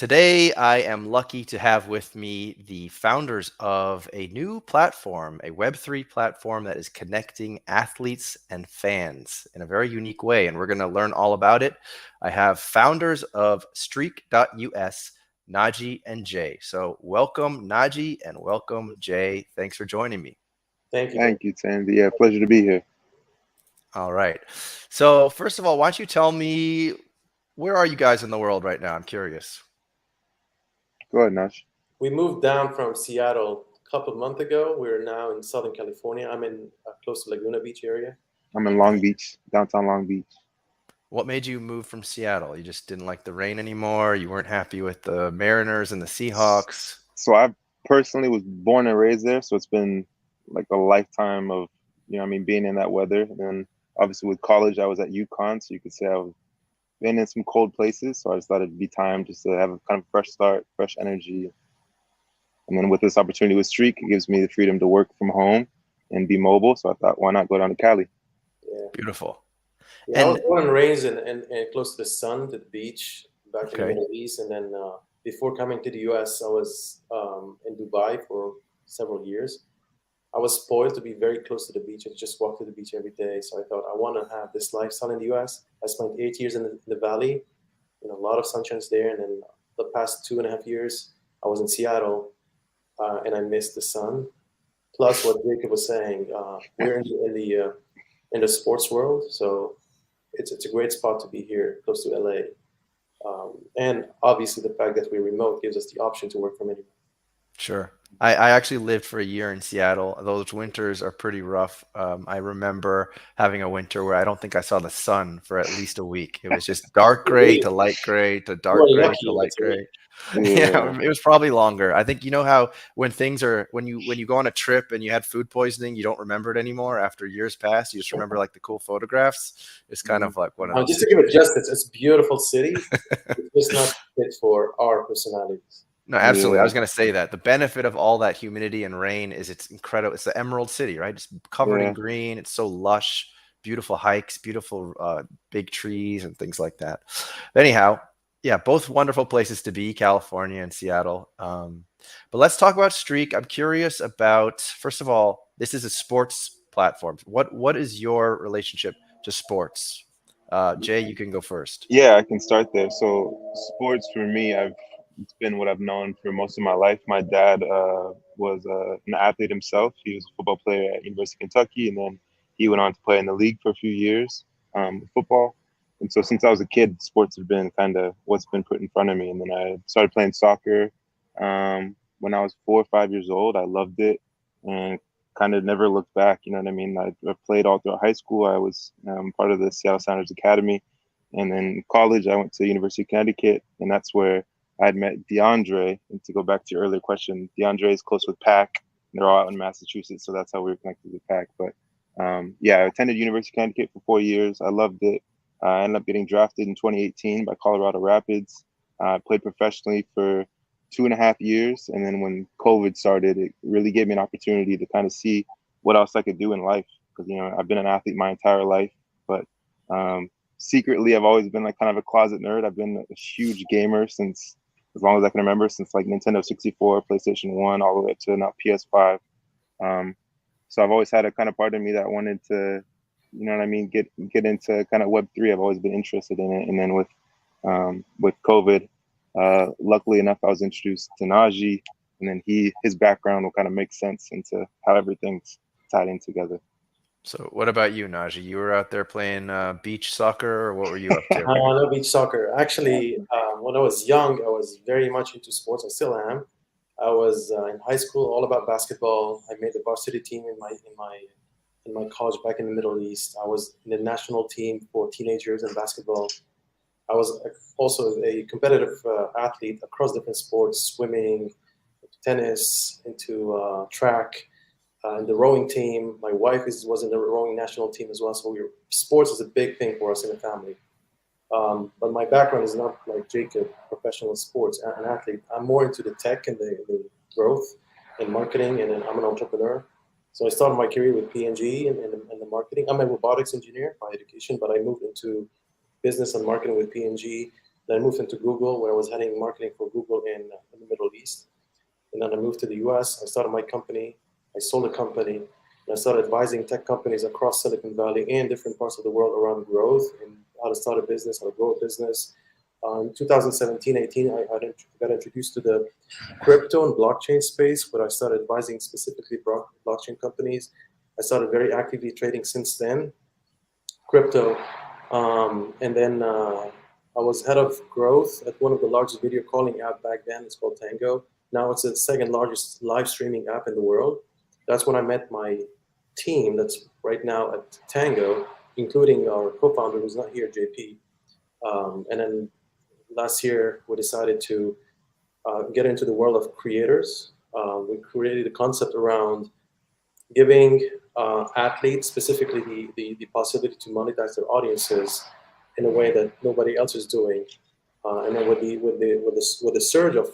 Today, I am lucky to have with me the founders of a new platform, a Web3 platform that is connecting athletes and fans in a very unique way. And we're going to learn all about it. I have founders of Streak.us, Naji and Jay. So, welcome, Naji, and welcome, Jay. Thanks for joining me. Thank you, Dan. Thank you, Tandy. Yeah, pleasure to be here. All right. So, first of all, why don't you tell me where are you guys in the world right now? I'm curious. Go ahead, Nash. We moved down from Seattle a couple of months ago. We're now in Southern California. I'm in close to Laguna Beach area. I'm in Long Beach, downtown Long Beach. What made you move from Seattle? You just didn't like the rain anymore? You weren't happy with the Mariners and the Seahawks? So I personally was born and raised there, so it's been like a lifetime of, being in that weather. And then obviously with college, I was at UConn, so you could say I've been in some cold places. So I just thought it'd be time just to have a kind of fresh start, fresh energy. And then with this opportunity with Streak, it gives me the freedom to work from home and be mobile. So I thought, why not go down to Cali? Yeah. Beautiful. I was And born and raised in close to the sun, to the beach, back in the okay, Middle East. And then before coming to the US, I was in Dubai for several years. I was spoiled to be very close to the beach. I just walk to the beach every day. So I thought I want to have this lifestyle in the US. I spent 8 years in the valley, a lot of sunshine's there. And then the past 2.5 years, I was in Seattle, and I missed the sun. Plus, what Jacob was saying, we're in the sports world, so it's a great spot to be here, close to LA. And obviously, the fact that we're remote gives us the option to work from anywhere. sure. I actually lived for a year in Seattle. Those winters are pretty rough. I remember having a winter where I don't think I saw the sun for at least a week. It was just dark gray to light gray to You dark are gray to lucky if light it's a week. gray. Yeah, Yeah, it was probably longer. I think you know how when you go on a trip and you had food poisoning, you don't remember it anymore after years pass. You just remember like the cool photographs. It's kind of like one of those Just to give it situations. justice, it's a beautiful city. It's just not fit for our personalities. No, absolutely. I yeah, was going to say that the benefit of all that humidity and rain is it's incredible. It's the Emerald City, right? It's covered in yeah. green. It's so lush, beautiful hikes, beautiful big trees and things like that. Anyhow, yeah, both wonderful places to be, California and Seattle. But let's talk about Streak. I'm curious about, first of all, this is a sports platform. What is your relationship to sports? Jay, you can go first. Yeah, I can start there. So sports for me, it's been what I've known for most of my life. My dad was an athlete himself. He was a football player at University of Kentucky, and then he went on to play in the league for a few years, football. And so since I was a kid, sports have been kind of what's been put in front of me. And then I started playing soccer when I was 4 or 5 years old. I loved it and kind of never looked back. You know what I mean? I played all throughout high school. I was part of the Seattle Sounders Academy. And then college, I went to University of Connecticut, and that's where I had met DeAndre. And to go back to your earlier question, DeAndre is close with Pac. They're all out in Massachusetts, so that's how we were connected with Pac. But yeah, I attended University of Connecticut for 4 years. I loved it. I ended up getting drafted in 2018 by Colorado Rapids. I played professionally for 2.5 years, and then when COVID started, it really gave me an opportunity to kind of see what else I could do in life. Because I've been an athlete my entire life, but secretly I've always been like kind of a closet nerd. I've been a huge gamer since as long as I can remember, since like Nintendo 64, PlayStation 1, all the way up to now PS5. So I've always had a kind of part of me that wanted to, you know what I mean, get into kind of Web3. I've always been interested in it. And then with COVID, luckily enough, I was introduced to Najee, and then his background will kind of make sense into how everything's tied in together. So, what about you, Najee? You were out there playing beach soccer, or what were you up to? No beach soccer. Actually, when I was young, I was very much into sports. I still am. I was in high school, all about basketball. I made the varsity team in my college back in the Middle East. I was in the national team for teenagers in basketball. I was also a competitive athlete across different sports, swimming, tennis, into track, in the rowing team. My wife was in the rowing national team as well. So sports is a big thing for us in the family. But my background is not like Jacob, professional sports, an athlete. I'm more into the tech and the growth and marketing, and then I'm an entrepreneur. So I started my career with P&G and the marketing. I'm a robotics engineer by education, but I moved into business and marketing with P&G. Then I moved into Google, where I was heading marketing for Google in the Middle East. And then I moved to the US. I started my company. I sold a company. And I started advising tech companies across Silicon Valley and different parts of the world around growth and how to start a business, how to grow a business. In 2017, 18, I got introduced to the crypto and blockchain space, where I started advising specifically blockchain companies. I started very actively trading since then, crypto. And then I was head of growth at one of the largest video calling app back then. It's called Tango. Now it's the second largest live streaming app in the world. That's when I met my team that's right now at Tango, including our co-founder who's not here, JP. And then last year we decided to get into the world of creators. We created a concept around giving athletes, specifically the possibility to monetize their audiences in a way that nobody else is doing. And then with the surge of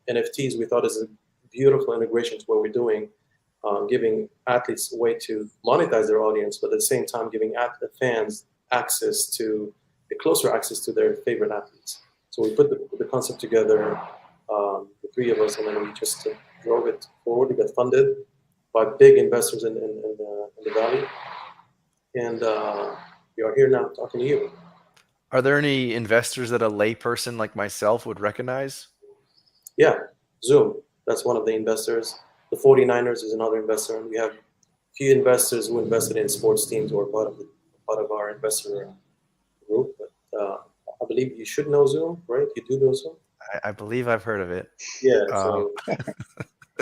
NFTs, we thought is a beautiful integration to what we're doing, giving athletes a way to monetize their audience, but at the same time giving fans access to a closer access to their favorite athletes. So we put the concept together, the three of us, and then we just drove it forward. We got funded by big investors in the valley, and we are here now talking to you. Are there any investors that a layperson like myself would recognize? Yeah, Zoom. That's one of the investors. The 49ers is another investor, and we have a few investors who invested in sports teams or part of our investor group. But I believe you should know Zoom, right? You do know Zoom. I believe I've heard of it. Yeah. So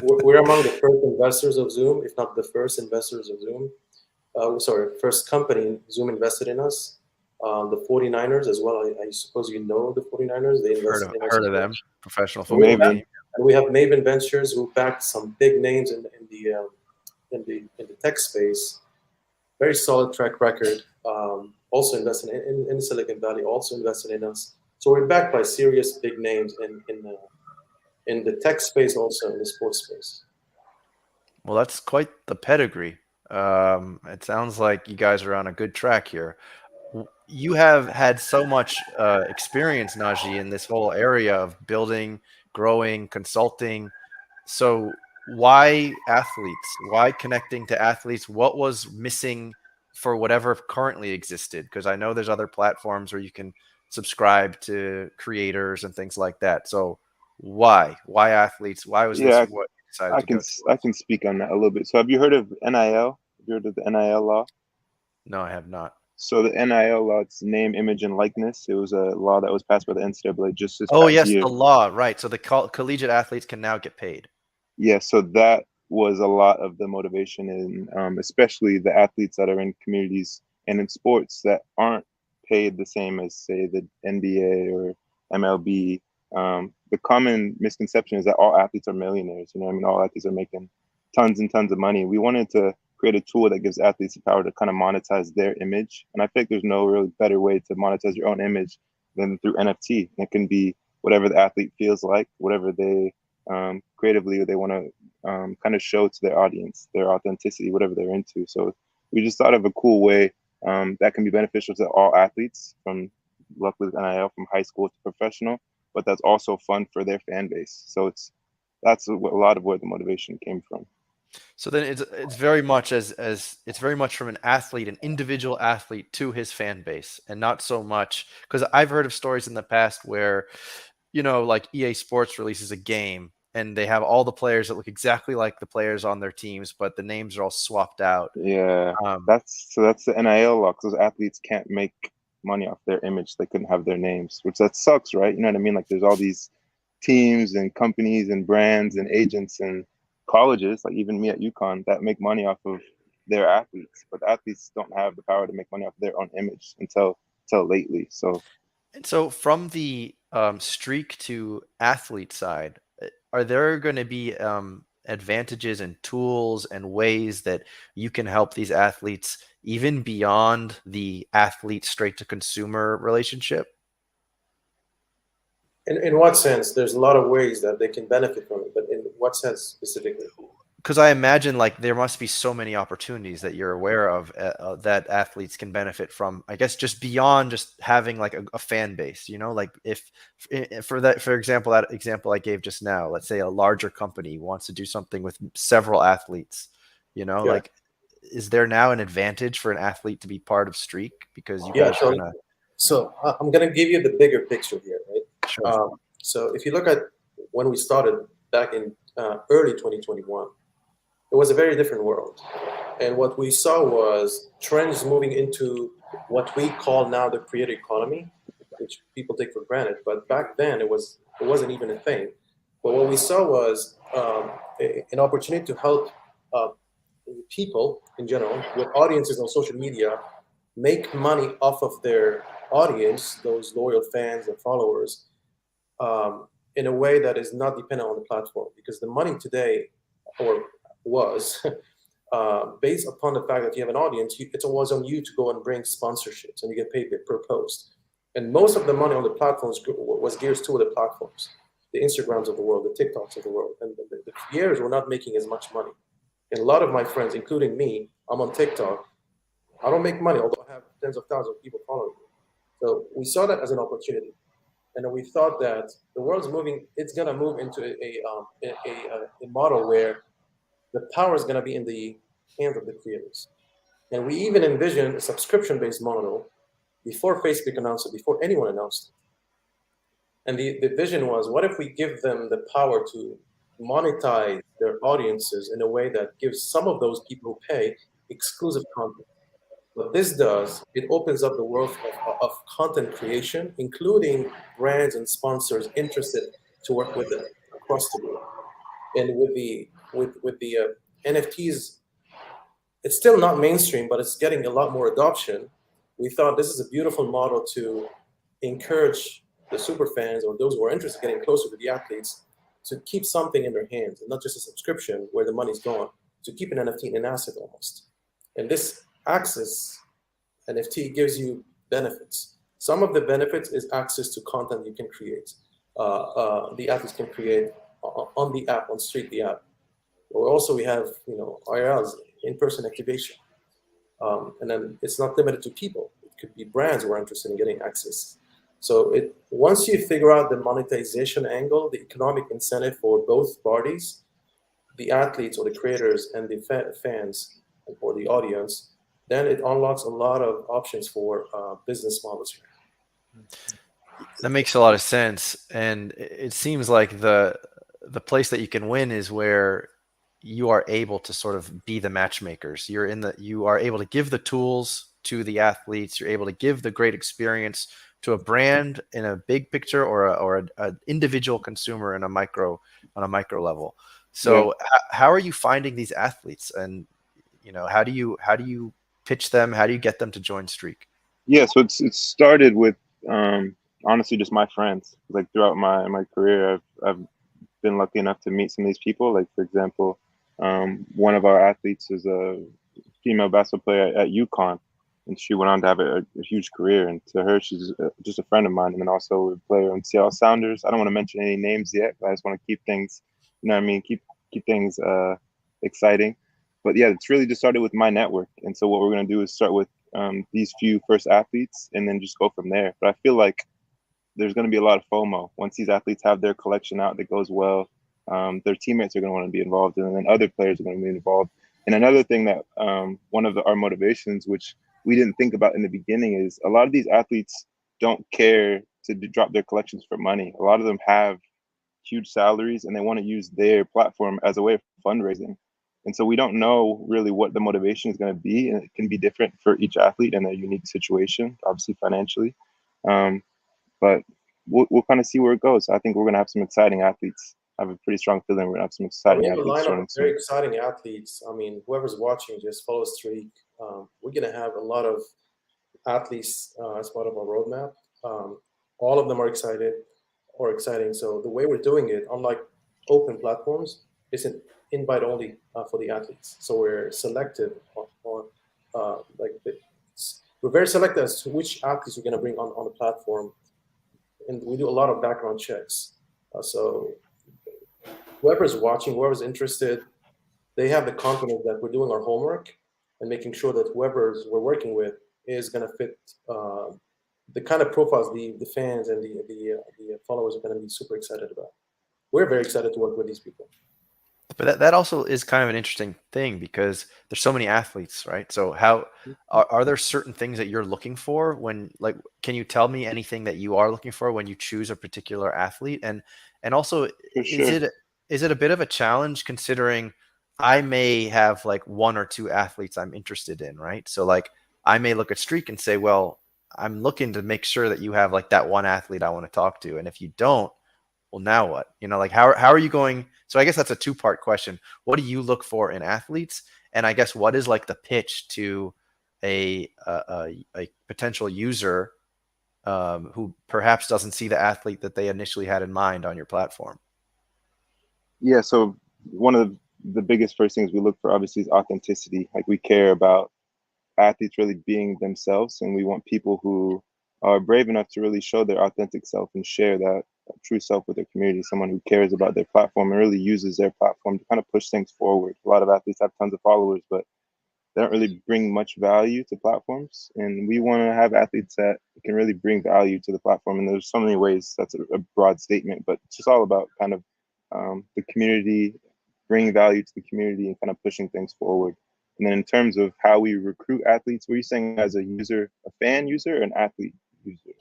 we're among the first investors of Zoom, if not the first investors of Zoom. First company Zoom invested in us. The 49ers as well. I suppose you know the 49ers. They invested in us. Heard of them. Professional Well, football maybe. team. And we have Maven Ventures, who backed some big names in the tech space. Very solid track record. Also invested in Silicon Valley. Also invested in us. So we're backed by serious big names in the tech space, also in the sports space. Well, that's quite the pedigree. It sounds like you guys are on a good track here. You have had so much experience, Naji, in this whole area of building, growing, consulting. So why athletes? Why connecting to athletes? What was missing for whatever currently existed? Because I know there's other platforms where you can subscribe to creators and things like that. So why athletes? Why was this what you decided to go towards? I can speak on that a little bit. So have you heard of NIL? Have you heard of the NIL law? No, I have not. So the NIL law, it's name, image, and likeness. It was a law that was passed by the NCAA just this Oh, past yes, year. the law, right. So the collegiate athletes can now get paid. Yeah, so that was a lot of the motivation, in especially the athletes that are in communities and in sports that aren't paid the same as, say, the NBA or MLB. The common misconception is that all athletes are millionaires. You know, I mean, all athletes are making tons and tons of money. We wanted to create a tool that gives athletes the power to kind of monetize their image. And I think there's no really better way to monetize your own image than through NFT. It can be whatever the athlete feels like, whatever they creatively they want to kind of show to their audience, their authenticity, whatever they're into. So we just thought of a cool way that can be beneficial to all athletes, from luckily with NIL, from high school to professional, but that's also fun for their fan base. So that's a lot of where the motivation came from. So then it's very much as it's very much from an athlete, an individual athlete, to his fan base, and not so much, because I've heard of stories in the past where, you know, like EA Sports releases a game and they have all the players that look exactly like the players on their teams, but the names are all swapped out. Yeah, that's the NIL law, because those athletes can't make money off their image. They couldn't have their names, which that sucks, right? You know what I mean? Like there's all these teams and companies and brands and agents and colleges, like even me at UConn, that make money off of their athletes, but athletes don't have the power to make money off their own image until lately. So And so from the streak to athlete side, are there going to be advantages and tools and ways that you can help these athletes even beyond the athlete straight to consumer relationship? In what sense? There's a lot of ways that they can benefit from it, but in what sense specifically? because I imagine like there must be so many opportunities that you're aware of that athletes can benefit from. I guess just beyond just having like a fan base, you know, like if for example, that example I gave just now, let's say a larger company wants to do something with several athletes, you know, Yeah, like is there now an advantage for an athlete to be part of Streak because you yeah. guys So kind of I'm gonna give you the bigger picture here, right? sure. So if you look at when we started back in early 2021, it was a very different world. And what we saw was trends moving into what we call now the creator economy, which people take for granted. But back then, it wasn't even a thing. But what we saw was an opportunity to help uh, people in general with audiences on social media make money off of their audience, those loyal fans and followers, in a way that is not dependent on the platform. Because the money today, or was, based upon the fact that you have an audience, it's always on you to go and bring sponsorships, and you get paid per post. And most of the money on the platforms was geared to the platforms, the Instagrams of the world, the TikToks of the world, and the creators were not making as much money. And a lot of my friends, including me, I'm on TikTok. I don't make money, although I have tens of thousands of people following me. So we saw that as an opportunity, and we thought that the world's moving. It's gonna move into a model where the power is gonna be in the hands of the creators. And we even envisioned a subscription-based model before Facebook announced it, before anyone announced it. And the vision was, what if we give them the power to monetize their audiences in a way that gives some of those people who pay exclusive content? What this does, it opens up the world of content creation, including brands and sponsors interested to work with them across the world. And with the NFTs, it's still not mainstream, but it's getting a lot more adoption. We thought this is a beautiful model to encourage the super fans or those who are interested in getting closer to the athletes to keep something in their hands and not just a subscription where the money's gone, to keep an NFT in an asset almost. And this access NFT gives you benefits. Some of the benefits is access to content you can create. The athletes can create on the app, on Street the app. Or also we have IRLs, in-person activation, and then it's not limited to people. It could be brands who are interested in getting access. So once you figure out the monetization angle, the economic incentive for both parties, the athletes or the creators and the fans or the audience, then it unlocks a lot of options for business models here. That makes a lot of sense, and it seems like the place that you can win is where you are able to sort of be the matchmakers. You are able to give the tools to the athletes. You're able to give the great experience to a brand in a big picture or a individual consumer in a micro level. Yeah. So how are you finding these athletes, and how do you pitch them? How do you get them to join Streak? Yeah, so it started with honestly just my friends. Like throughout my career, I've been lucky enough to meet some of these people. Like for example, one of our athletes is a female basketball player at UConn, and she went on to have a huge career. And to her, she's just a friend of mine. And then also a player on Seattle Sounders. I don't want to mention any names yet, but I just want to keep things, you know what I mean, keep things exciting. But yeah, it's really just started with my network. And so what we're gonna do is start with these few first athletes, and then just go from there. But I feel like there's going to be a lot of FOMO once these athletes have their collection out that goes well. Their teammates are going to want to be involved, and then other players are going to be involved. And another thing that one of our motivations, which we didn't think about in the beginning, is a lot of these athletes don't care to drop their collections for money. A lot of them have huge salaries, and they want to use their platform as a way of fundraising. And so we don't know really what the motivation is going to be, and it can be different for each athlete and their unique situation, obviously financially. But we'll kind of see where it goes. I think we're going to have some exciting athletes. I have a pretty strong feeling we're going to have some We exciting have a athletes lineup joining of very soon. exciting athletes. I mean, whoever's watching, just follow Streak. We're going to have a lot of athletes as part of our roadmap. All of them are exciting. So the way we're doing it, unlike open platforms, is an invite only for the athletes. So we're selective on we're very selective as to which athletes we're going to bring on the platform, and we do a lot of background checks. So whoever's watching, whoever's interested, they have the confidence that we're doing our homework and making sure that whoever we're working with is going to fit the kind of profiles the fans and the followers are going to be super excited about. We're very excited to work with these people. But that also is kind of an interesting thing because there's so many athletes, right? So how are there certain things that you're looking for when, like, can you tell me anything that you are looking for when you choose a particular athlete? And also, For is sure. it a bit of a challenge considering I may have like one or two athletes I'm interested in, right? So like I may look at Streak and say, well, I'm looking to make sure that you have like that one athlete I want to talk to. And if you don't, well, now what? Like how are you going? So I guess that's a two-part question. What do you look for in athletes? And I guess what is like the pitch to a potential user who perhaps doesn't see the athlete that they initially had in mind on your platform? Yeah, so one of the biggest first things we look for obviously is authenticity. Like we care about athletes really being themselves, and we want people who are brave enough to really show their authentic self and share that true self with their community. Someone who cares about their platform and really uses their platform to kind of push things forward. A lot of athletes have tons of followers, but they don't really bring much value to platforms. And we want to have athletes that can really bring value to the platform. And there's so many ways. That's a broad statement, but it's just all about kind of the community, bringing value to the community and kind of pushing things forward. And then in terms of how we recruit athletes, were you saying as a user, a fan user, or an athlete user?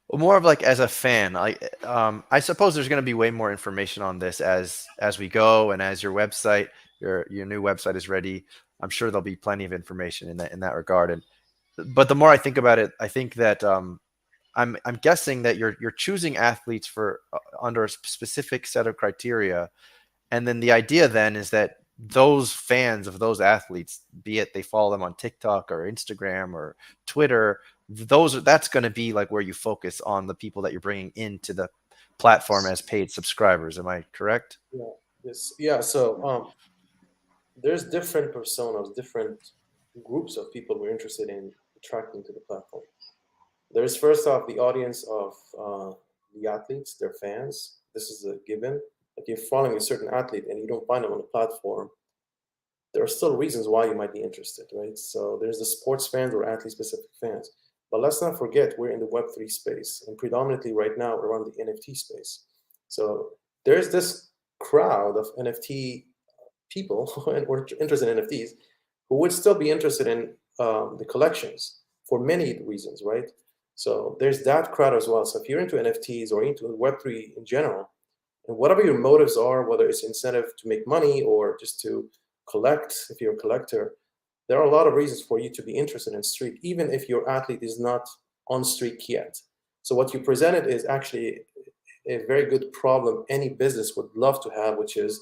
Well, more of like as a fan, I suppose there's going to be way more information on this as we go and as your new website is ready. I'm sure there'll be plenty of information in that regard. But the more I think about it, I think that I'm guessing that you're choosing athletes for under a specific set of criteria, and then the idea then is that those fans of those athletes, be it they follow them on TikTok or Instagram or Twitter, that's going to be like where you focus on the people that you're bringing into the platform as paid subscribers. Am I correct? Yeah. Yes. Yeah. So there's different personas, different groups of people we're interested in attracting to the platform. There's first off the audience of the athletes, their fans. This is a given. If you're following a certain athlete and you don't find them on the platform, there are still reasons why you might be interested, right? So there's the sports fans or athlete specific fans. But let's not forget we're in the Web3 space and predominantly right now around the NFT space. So there's this crowd of NFT people who are interested in NFTs who would still be interested in the collections for many reasons, right? So there's that crowd as well. So if you're into NFTs or into Web3 in general, and whatever your motives are, whether it's incentive to make money or just to collect, if you're a collector, there are a lot of reasons for you to be interested in Streak, even if your athlete is not on Streak yet. So what you presented is actually a very good problem any business would love to have, which is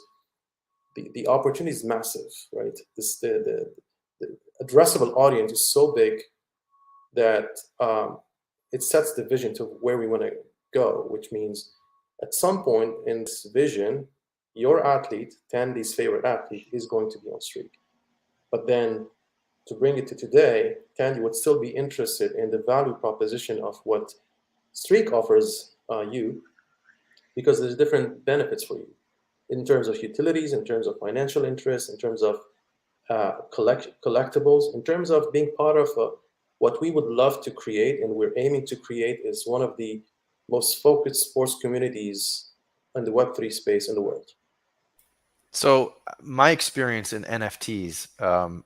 the opportunity is massive, right? The addressable audience is so big that it sets the vision to where we want to go, which means at some point in this vision, your athlete, Tandy's favorite athlete, is going to be on Streak. But then to bring it to today, Tandy would still be interested in the value proposition of what Streak offers you because there's different benefits for you in terms of utilities, in terms of financial interest, in terms of collectibles, in terms of being part of what we would love to create and we're aiming to create is one of the most focused sports communities in the Web3 space in the world. So my experience in NFTs,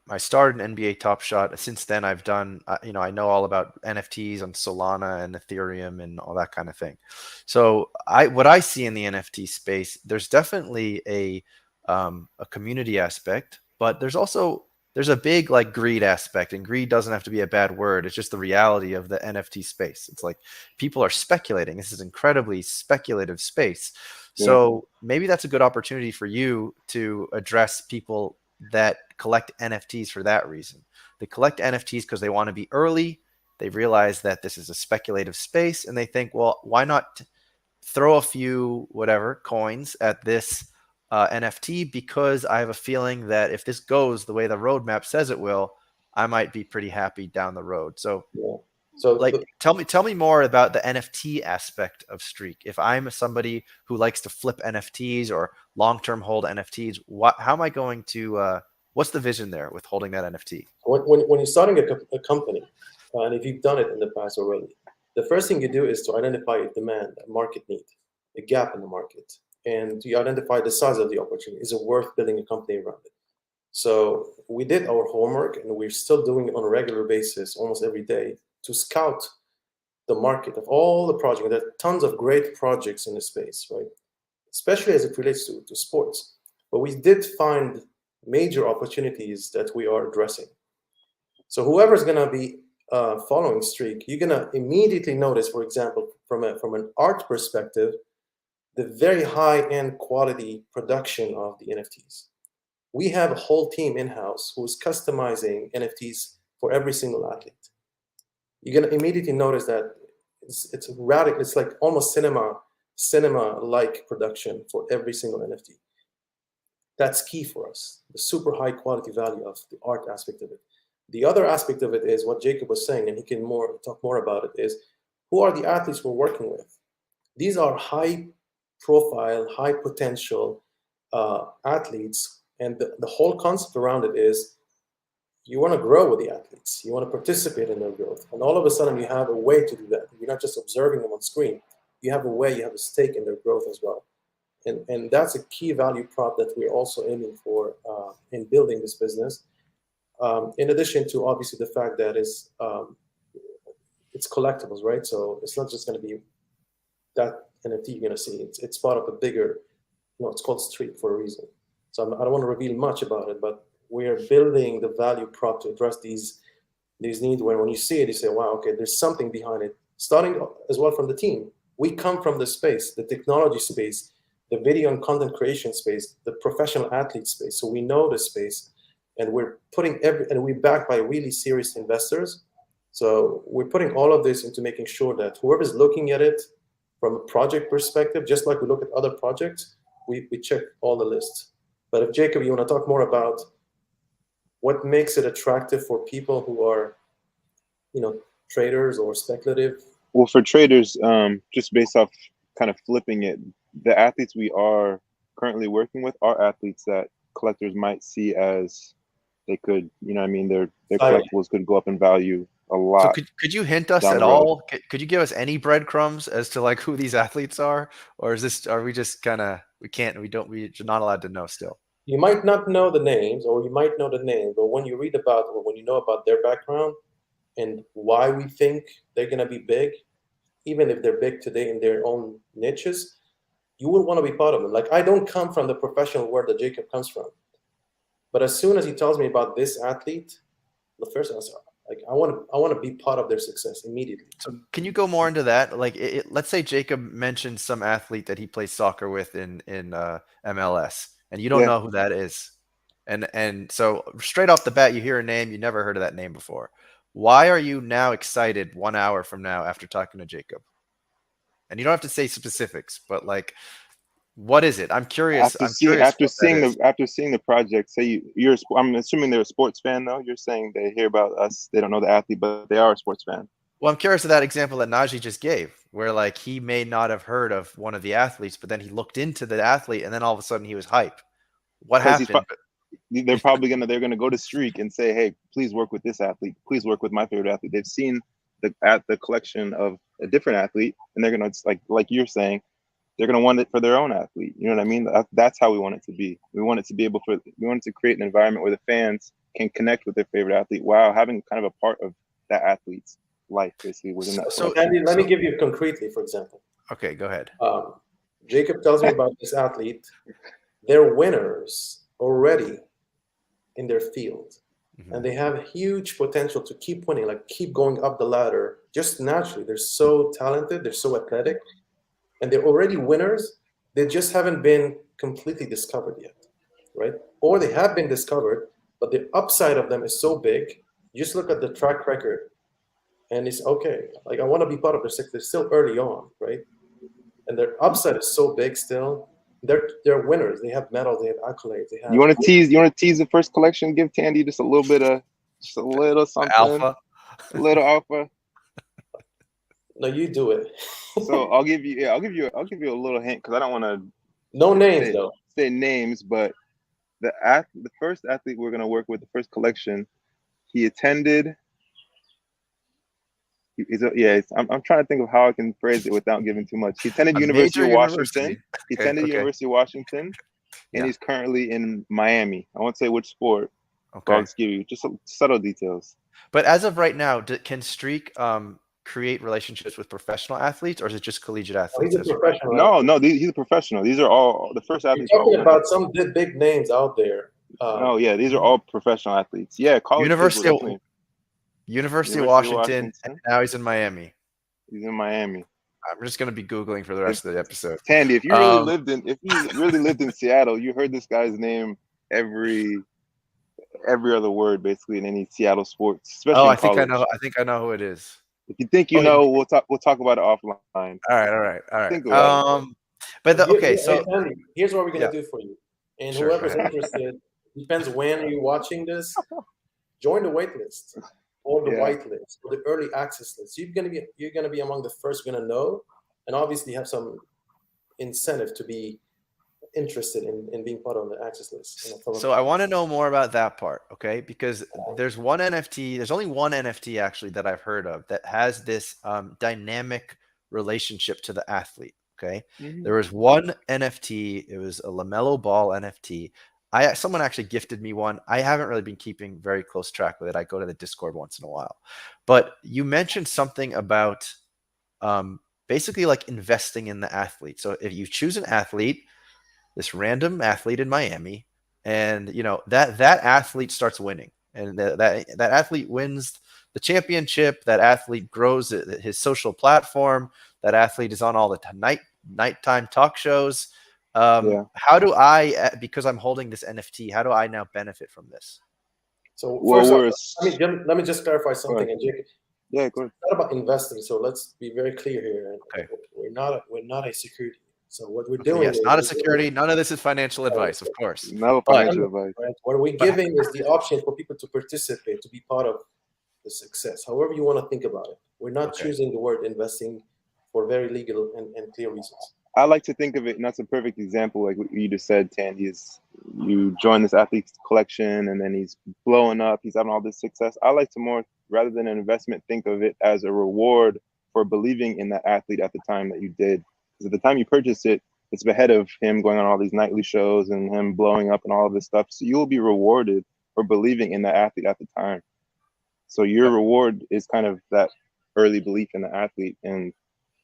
I started in NBA Top Shot. Since then, I've done, I know all about NFTs on Solana and Ethereum and all that kind of thing. So what I see in the NFT space, there's definitely a community aspect, but there's a big like greed aspect, and greed doesn't have to be a bad word. It's just the reality of the NFT space. It's like people are speculating. This is incredibly speculative space. Yeah. So maybe that's a good opportunity for you to address people that collect NFTs for that reason. They collect NFTs because they want to be early. They realize that this is a speculative space and they think, well, why not throw a few whatever coins at this NFT because I have a feeling that if this goes the way the roadmap says it will, I might be pretty happy down the road. So Yeah. So Like, tell me more about the NFT aspect of Streak. If I'm somebody who likes to flip NFTs or long-term hold NFTs, how am I going to what's the vision there with holding that NFT? when you're starting a company, and if you've done it in the past already, the first thing you do is to identify a demand, a market need, a gap in the market, and you identify the size of the opportunity. Is it worth building a company around it? So we did our homework, and we're still doing it on a regular basis, almost every day, to scout the market of all the projects. There are tons of great projects in the space, right? Especially as it relates to sports. But we did find major opportunities that we are addressing. So whoever's going to be following Streak, you're going to immediately notice, for example, from an art perspective, the very high-end quality production of the NFTs. We have a whole team in-house who's customizing NFTs for every single athlete. You're going to immediately notice that it's radical. It's like almost cinema-like production for every single NFT. That's key for us, the super high quality value of the art aspect of it. The other aspect of it is what Jacob was saying, and he can talk more about it, is who are the athletes we're working with? These are high profile, high potential athletes, and the whole concept around it is you want to grow with the athletes, you want to participate in their growth, and all of a sudden you have a way to do that. You're not just observing them on screen, you have a way, you have a stake in their growth as well. And that's a key value prop that we're also aiming for in building this business. In addition to obviously the fact that it's collectibles, right? So it's not just going to be that NFT you're going to see. It's part of a bigger, it's called Streak for a reason. So I don't want to reveal much about it, but we're building the value prop to address these needs. When you see it, you say, wow, okay, there's something behind it. Starting as well from the team. We come from the space, the technology space, the video and content creation space, the professional athlete space. So we know the space, and we're putting and we're backed by really serious investors. So we're putting all of this into making sure that whoever's looking at it from a project perspective, just like we look at other projects, we check all the lists. But if Jacob, you want to talk more about what makes it attractive for people who are, traders or speculative. Well, for traders, just based off kind of flipping it, the athletes we are currently working with are athletes that collectors might see as they could, their collectibles could go up in value a lot. So could you hint us at all? Could you give us any breadcrumbs as to like who these athletes are, or are we just kind of we're not allowed to know still? You might not know the names, or you might know the name, but when you read about or when you know about their background and why we think they're going to be big, even if they're big today in their own niches, you would want to be part of them. Like, I don't come from the professional world that Jacob comes from, but as soon as he tells me about this athlete, the first answer, like, I want to be part of their success immediately. So can you go more into that? Like, let's say Jacob mentioned some athlete that he plays soccer with in MLS, and you don't know who that is, and so straight off the bat, you hear a name, you never heard of that name before. Why are you now excited 1 hour from now after talking to Jacob? And you don't have to say specifics, but like, what is it? I'm curious. After seeing the project, say I'm assuming they're a sports fan though. You're saying they hear about us, they don't know the athlete, but they are a sports fan. Well, I'm curious of that example that Najee just gave, where like he may not have heard of one of the athletes, but then he looked into the athlete, and then all of a sudden he was hype. What happened? They're gonna go to Streak and say, hey, please work with this athlete. Please work with my favorite athlete. They've seen the collection of a different athlete, and they're gonna, like you're saying, they're gonna want it for their own athlete. You know what I mean? That's how we want it to be. We want it to create an environment where the fans can connect with their favorite athlete while having kind of a part of that athlete's life, basically, within that. So Andy, let me give you concretely, for example. Okay, go ahead. Jacob tells me about this athlete. They're winners already in their field, and they have huge potential to keep winning, like keep going up the ladder just naturally. They're so talented, they're so athletic, and they're already winners. They just haven't been completely discovered yet, right? Or they have been discovered, but the upside of them is so big. You just look at the track record, and it's okay. Like, I want to be part of their sector. They're still early on, right? And their upside is so big still. They're winners. They have medals. They have accolades. They have. You want to tease the first collection? Give Tandy just a little bit of, just a little something. Alpha. A little alpha. No, you do it. So I'll give you a little hint because I don't want to No names though. say names, but the first athlete we're gonna work with, the first collection, he attended. I'm trying to think of how I can phrase it without giving too much. He attended A University major of university. Washington. He Okay. attended Okay. University of Washington, and Yeah. he's currently in Miami. I won't say which sport. But I'll Okay. just give you just subtle details. But as of right now, can Streak create relationships with professional athletes, or is it just collegiate Oh, he's athletes a as of right professional No, athlete. no, he's a professional. These are all the first You're athletes are all talking professional. about some big names out there. No, yeah, these are all professional athletes. Yeah, college kids will definitely. University of University of Washington, and Washington. now he's in Miami. He's in Miami. I'm just gonna be Googling for the rest of the episode. Tandy, if you really lived in Seattle, you heard this guy's name every other word basically in any Seattle sports, especially in college. I think I know who it is. If you think you know, we'll talk about it offline. All right. Think about it. But Hey, so Andy, here's what we're gonna do for you. And Sure, whoever's interested, depends when you're watching this, join the wait list or the white list or the early access list. You're gonna be among the first gonna know, and obviously have some incentive to be interested in being part of the access list. So I want to know more about that part, okay? Because there's one NFT, there's only one NFT actually that I've heard of that has this dynamic relationship to the athlete. Okay. Mm-hmm. There was one NFT, it was a LaMelo Ball NFT. Someone actually gifted me one. I haven't really been keeping very close track with it. I go to the Discord once in a while. But you mentioned something about basically like investing in the athlete. So if you choose an athlete, this random athlete in Miami, and that athlete starts winning, and that athlete wins the championship, that athlete grows his social platform, that athlete is on all the nighttime talk shows. How do I, because I'm holding this NFT, how do I now benefit from this? So first off, let me just clarify something. And Jake, go ahead. It's not about investing. So let's be very clear here. Okay. We're not a security. So what we're doing is not a security. None of this is financial advice, of course. No financial advice. Right? What we're giving is the option for people to participate, to be part of the success. However you want to think about it. We're not choosing the word investing for very legal and clear reasons. I like to think of it, and that's a perfect example, like what you just said, Tandy, is you join this athlete's collection and then he's blowing up, he's having all this success. I like to more, rather than an investment, think of it as a reward for believing in that athlete at the time that you did. Because at the time you purchased it, it's ahead of him going on all these nightly shows and him blowing up and all of this stuff. So you will be rewarded for believing in the athlete at the time. So your reward is kind of that early belief in the athlete, and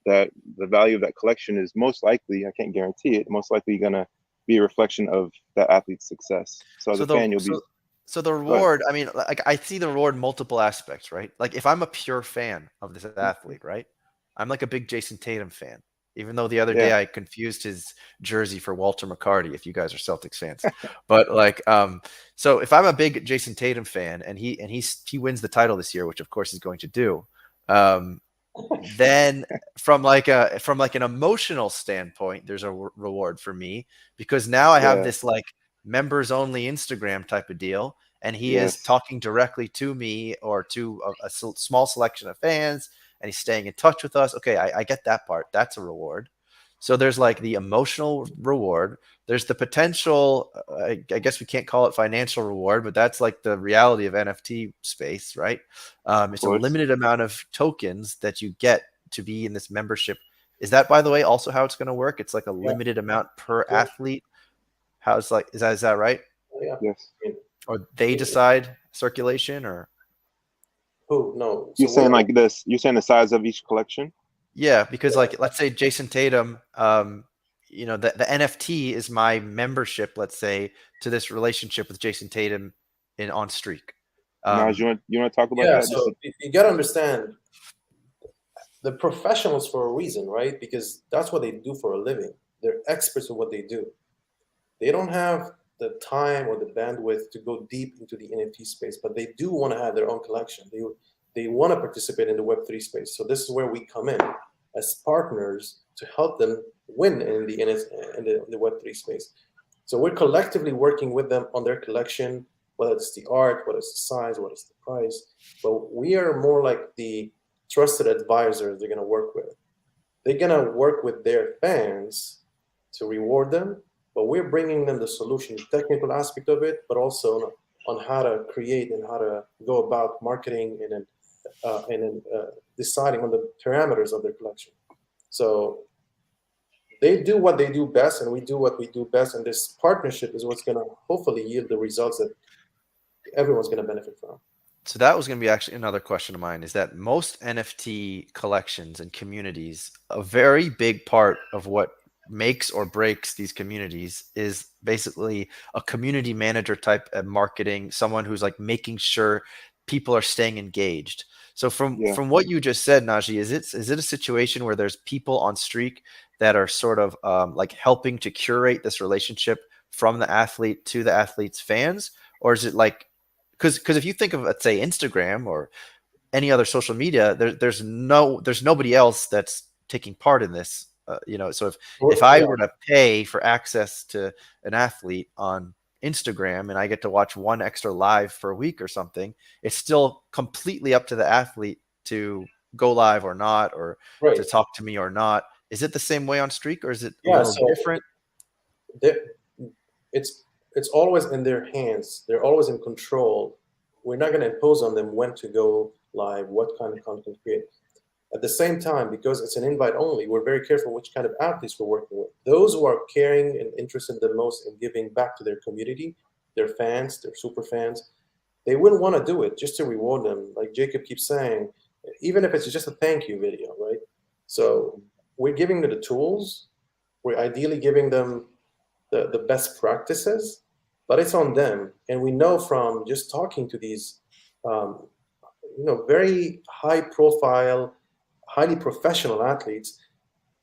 that the value of that collection is most likely, I can't guarantee it, most likely going to be a reflection of that athlete's success. So as a fan, you'll be. So the reward, I mean, like I see the reward in multiple aspects, right? Like if I'm a pure fan of this athlete, right? I'm like a big Jason Tatum fan, even though the other day I confused his jersey for Walter McCarty, if you guys are Celtics fans. But like, so if I'm a big Jason Tatum fan and he wins the title this year, which of course he's going to do, then from an emotional standpoint, there's a reward for me, because now I have this like members only Instagram type of deal, and he is talking directly to me or to a small selection of fans, and he's staying in touch with us. Okay, I get that part. That's a reward. So there's like the emotional reward. There's the potential, I guess we can't call it financial reward, but that's like the reality of NFT space, right? It's a limited amount of tokens that you get to be in this membership. Is that, by the way, also how it's going to work? It's like a limited amount per athlete. Is that right? Yeah. Yes. Or they decide circulation, or who? No. You're saying like this. You're saying the size of each collection. Yeah, because like let's say Jason Tatum, the NFT is my membership, let's say, to this relationship with Jason Tatum on Streak. Now, you want to talk about that? So you got to understand, the professionals for a reason, right? Because that's what they do for a living. They're experts in what they do. They don't have the time or the bandwidth to go deep into the NFT space, but they do want to have their own collection. They want to participate in the Web3 space. So this is where we come in as partners to help them win in the Web3 space. So we're collectively working with them on their collection, whether it's the art, whether it's the size, whether it's the price. But we are more like the trusted advisors they're going to work with. They're going to work with their fans to reward them, but we're bringing them the solution, the technical aspect of it, but also on how to create and how to go about marketing and then deciding on the parameters of their collection. So they do what they do best, and we do what we do best, and this partnership is what's going to hopefully yield the results that everyone's going to benefit from. So that was going to be actually another question of mine, is that most NFT collections and communities, a very big part of what makes or breaks these communities is basically a community manager type of marketing, someone who's like making sure people are staying engaged. So from what you just said, Najee, is it a situation where there's people on Streak that are sort of like helping to curate this relationship from the athlete to the athlete's fans? Or is it like, because if you think of, let's say, Instagram or any other social media, there's nobody else that's taking part in this. So if I were to pay for access to an athlete on Instagram and I get to watch one extra live for a week or something, it's still completely up to the athlete to go live or not, or to talk to me or not. Is it the same way on Streak, or is it a little different? It's always in their hands. They're always in control. We're not going to impose on them when to go live, what kind of content to create. At the same time, because it's an invite only, we're very careful which kind of athletes we're working with. Those who are caring and interested the most in giving back to their community, their fans, their super fans, they wouldn't want to do it just to reward them. Like Jacob keeps saying, even if it's just a thank you video, right? So we're giving them the tools. We're ideally giving them the best practices, but it's on them. And we know from just talking to these, very high profile, highly professional athletes,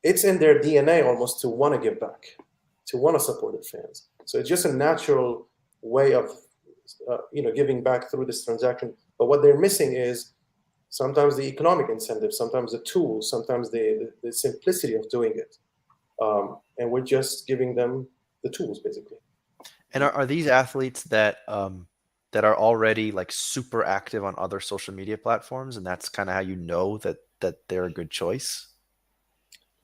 it's in their DNA almost to want to give back, to want to support their fans. So it's just a natural way of, giving back through this transaction. But what they're missing is sometimes the economic incentive, sometimes the tools, sometimes the simplicity of doing it. And we're just giving them the tools, basically. And are these athletes that that are already like super active on other social media platforms, and that's kind of how you know that they're a good choice?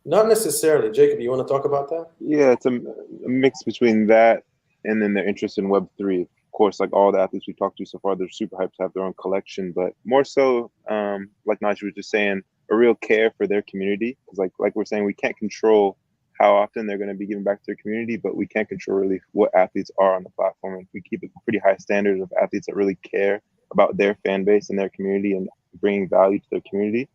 Not necessarily. Jacob, you want to talk about that? Yeah, it's a mix between that and then their interest in Web3. Of course, like all the athletes we've talked to so far, they're super hyped to have their own collection, but more so, like Najee was just saying, a real care for their community. Because like we're saying, we can't control how often they're going to be giving back to their community, but we can't control really what athletes are on the platform. And we keep a pretty high standard of athletes that really care about their fan base and their community and bringing value to their community.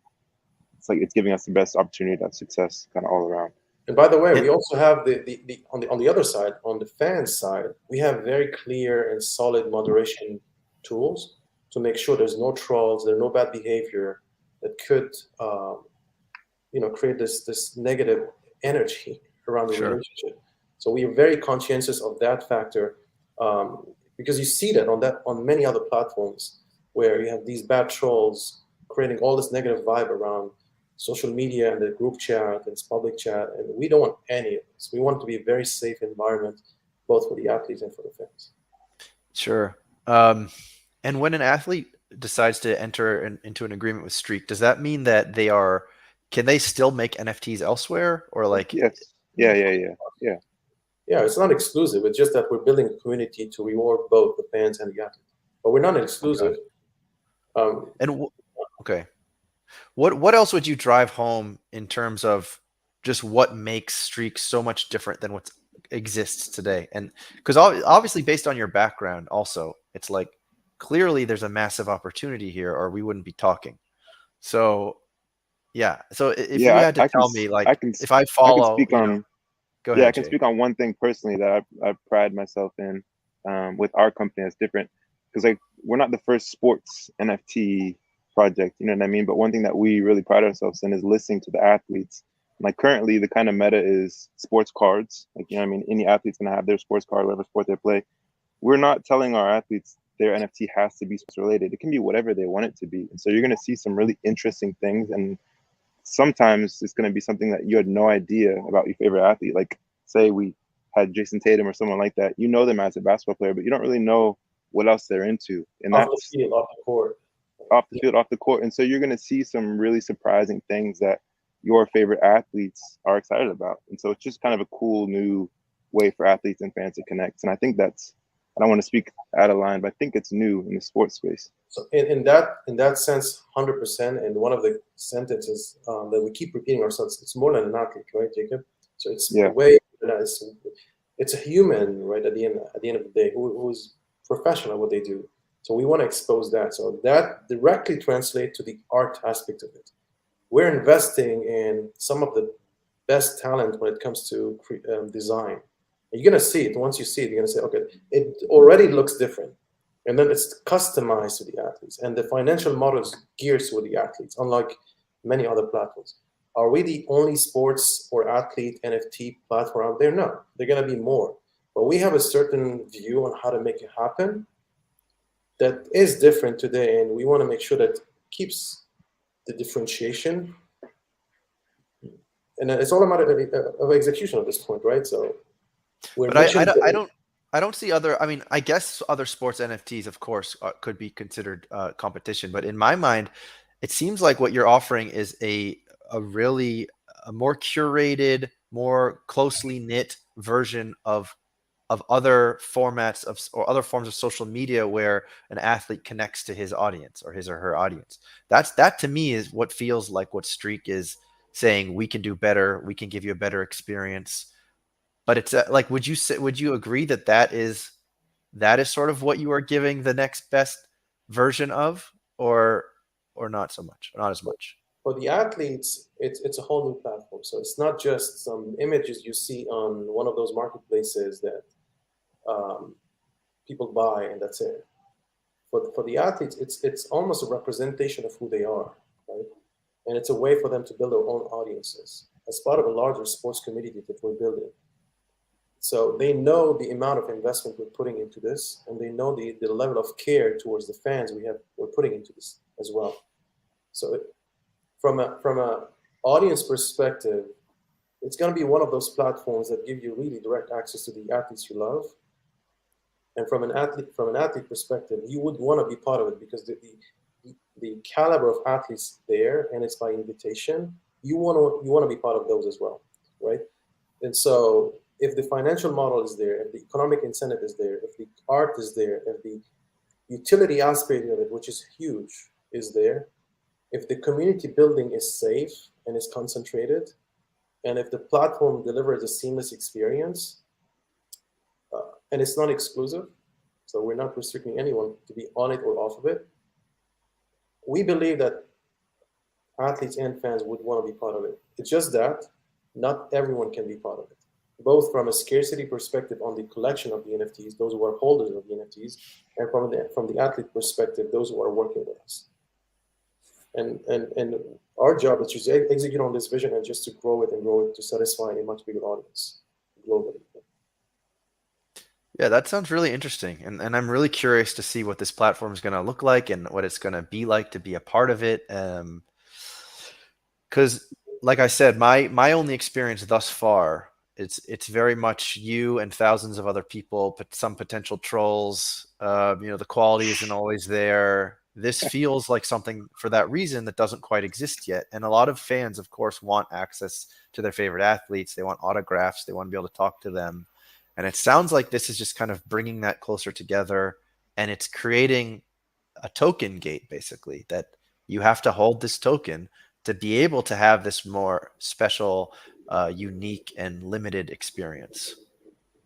It's like it's giving us the best opportunity to have success kind of all around. And by the way, we also have the on the other side, on the fans side, we have very clear and solid moderation tools to make sure there's no trolls, there's no bad behavior that could create this negative energy around the relationship. So we are very conscientious of that factor, because you see that on many other platforms where you have these bad trolls creating all this negative vibe around social media and the group chat and public chat, and we don't want any of this. We want it to be a very safe environment, both for the athletes and for the fans. Sure. And when an athlete decides to enter into an agreement with Streak, does that mean that can they still make NFTs elsewhere, or like? Yes. Yeah. Yeah, it's not exclusive. It's just that we're building a community to reward both the fans and the athletes. But we're not exclusive. Okay. What else would you drive home in terms of just what makes Streak so much different than what exists today? And because obviously, based on your background, also, it's like clearly there's a massive opportunity here, or we wouldn't be talking. So, yeah. So if you had to tell me, like, if I follow, I can speak on. Go ahead. Yeah, I can speak on one thing personally that I pride myself in with our company that's different, because like we're not the first sports NFT project, you know what I mean? But one thing that we really pride ourselves in is listening to the athletes. Like currently, the kind of meta is sports cards. Like, you know what I mean? Any athlete's gonna have their sports card, whatever sport they play. We're not telling our athletes their NFT has to be sports related. It can be whatever they want it to be. And so you're gonna see some really interesting things, and sometimes it's going to be something that you had no idea about your favorite athlete. Like say we had Jason Tatum or someone like that, you know them as a basketball player, but you don't really know what else they're into. And off the field, off the court. off the field, off the court. And so you're going to see some really surprising things that your favorite athletes are excited about. And so it's just kind of a cool new way for athletes and fans to connect. And I think that's, I don't want to speak out of line, but I think it's new in the sports space. So in that sense, 100%. And one of the sentences that we keep repeating ourselves, it's more than an athlete, right, Jacob? So it's a way, it's a human, right? At the end of the day, who's professional at what they do. So we want to expose that. So that directly translates to the art aspect of it. We're investing in some of the best talent when it comes to design. And you're going to see it. Once you see it, you're going to say, okay, it already looks different. And then it's customized to the athletes. And the financial model is geared to the athletes, unlike many other platforms. Are we the only sports or athlete NFT platform out there? No, they're going to be more. But we have a certain view on how to make it happen that is different today. And we want to make sure that it keeps the differentiation. And it's all a matter of execution at this point, right? So we're I don't see other. I mean, I guess other sports NFTs, of course, could be considered competition. But in my mind, it seems like what you're offering is a more curated, more closely knit version of other formats or other forms of social media where an athlete connects to his audience or his or her audience. That to me is what feels like what Streak is saying. We can do better. We can give you a better experience. But it's like, would you agree that is sort of what you are giving the next best version of, or not so much, not as much? For the athletes, it's a whole new platform. So it's not just some images you see on one of those marketplaces that people buy and that's it. For the athletes, it's almost a representation of who they are, right? And it's a way for them to build their own audiences as part of a larger sports community that we're building. So they know the amount of investment we're putting into this, and they know the level of care towards the fans we're putting into this as well. So from a audience perspective, it's going to be one of those platforms that give you really direct access to the athletes you love. And from an athlete perspective, you would want to be part of it because the caliber of athletes there, and it's by invitation. You want to be part of those as well, right? And so if the financial model is there, if the economic incentive is there, if the art is there, if the utility aspect of it, which is huge, is there, if the community building is safe and is concentrated, and if the platform delivers a seamless experience, and it's not exclusive, so we're not restricting anyone to be on it or off of it, we believe that athletes and fans would want to be part of it. It's just that not everyone can be part of it, both from a scarcity perspective on the collection of the NFTs, those who are holders of the NFTs, and from the athlete perspective, those who are working with us. And our job is to execute on this vision and just to grow it to satisfy a much bigger audience globally. Yeah, that sounds really interesting. And I'm really curious to see what this platform is going to look like and what it's going to be like to be a part of it. Because like I said, my only experience thus far, it's very much you and thousands of other people, but some potential trolls. The quality isn't always there. This feels like something for that reason that doesn't quite exist yet. And a lot of fans, of course, want access to their favorite athletes. They want autographs. They want to be able to talk to them. And it sounds like this is just kind of bringing that closer together, and it's creating a token gate, basically, that you have to hold this token to be able to have this more special, unique, and limited experience.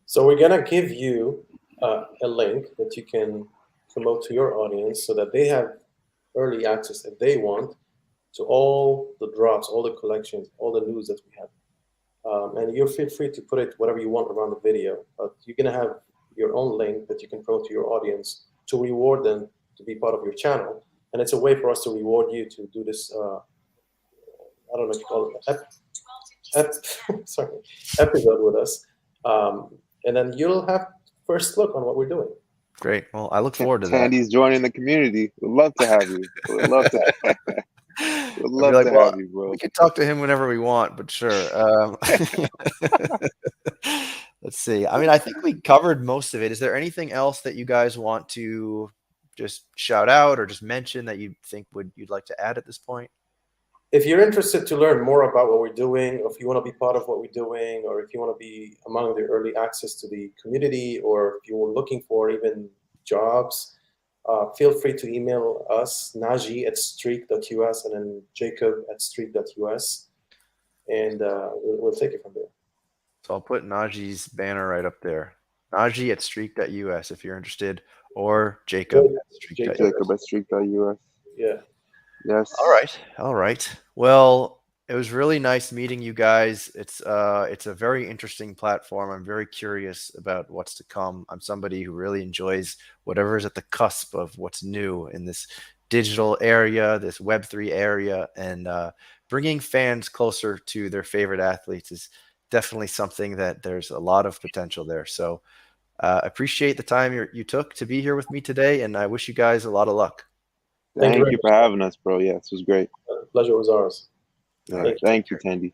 So we're going to give you a link that you can promote to your audience so that they have early access if they want to all the drops, all the collections, all the news that we have. And you feel free to put it whatever you want around the video, but you're going to have your own link that you can promote to your audience to reward them to be part of your channel. And it's a way for us to reward you to do this, I don't know if you call it, episode with us. And then you'll have first look on what we're doing. Great. Well, I look forward to that. Tandy's joining the community. We'd love to have you. We'd love to have you, bro. We can talk to him whenever we want, but sure. Let's see. I mean, I think we covered most of it. Is there anything else that you guys want to just shout out or just mention that you think you'd like to add at this point? If you're interested to learn more about what we're doing, or if you want to be part of what we're doing, or if you want to be among the early access to the community, or if you were looking for even jobs, feel free to email us, naji@streak.us, and then jacob@streak.us, and we'll take it from there. So I'll put Najee's banner right up there. Najee@streak.us if you're interested, or Jacob@streak.us. Jacob@streak.us. Yeah. Yes. All right. Well, it was really nice meeting you guys. It's a very interesting platform. I'm very curious about what's to come. I'm somebody who really enjoys whatever is at the cusp of what's new in this digital area, this Web3 area, and bringing fans closer to their favorite athletes is definitely something that there's a lot of potential there. So appreciate the time you took to be here with me today, and I wish you guys a lot of luck. Thank you for having us, bro. Yeah, this was great. Pleasure was ours. Thank you, Tandy.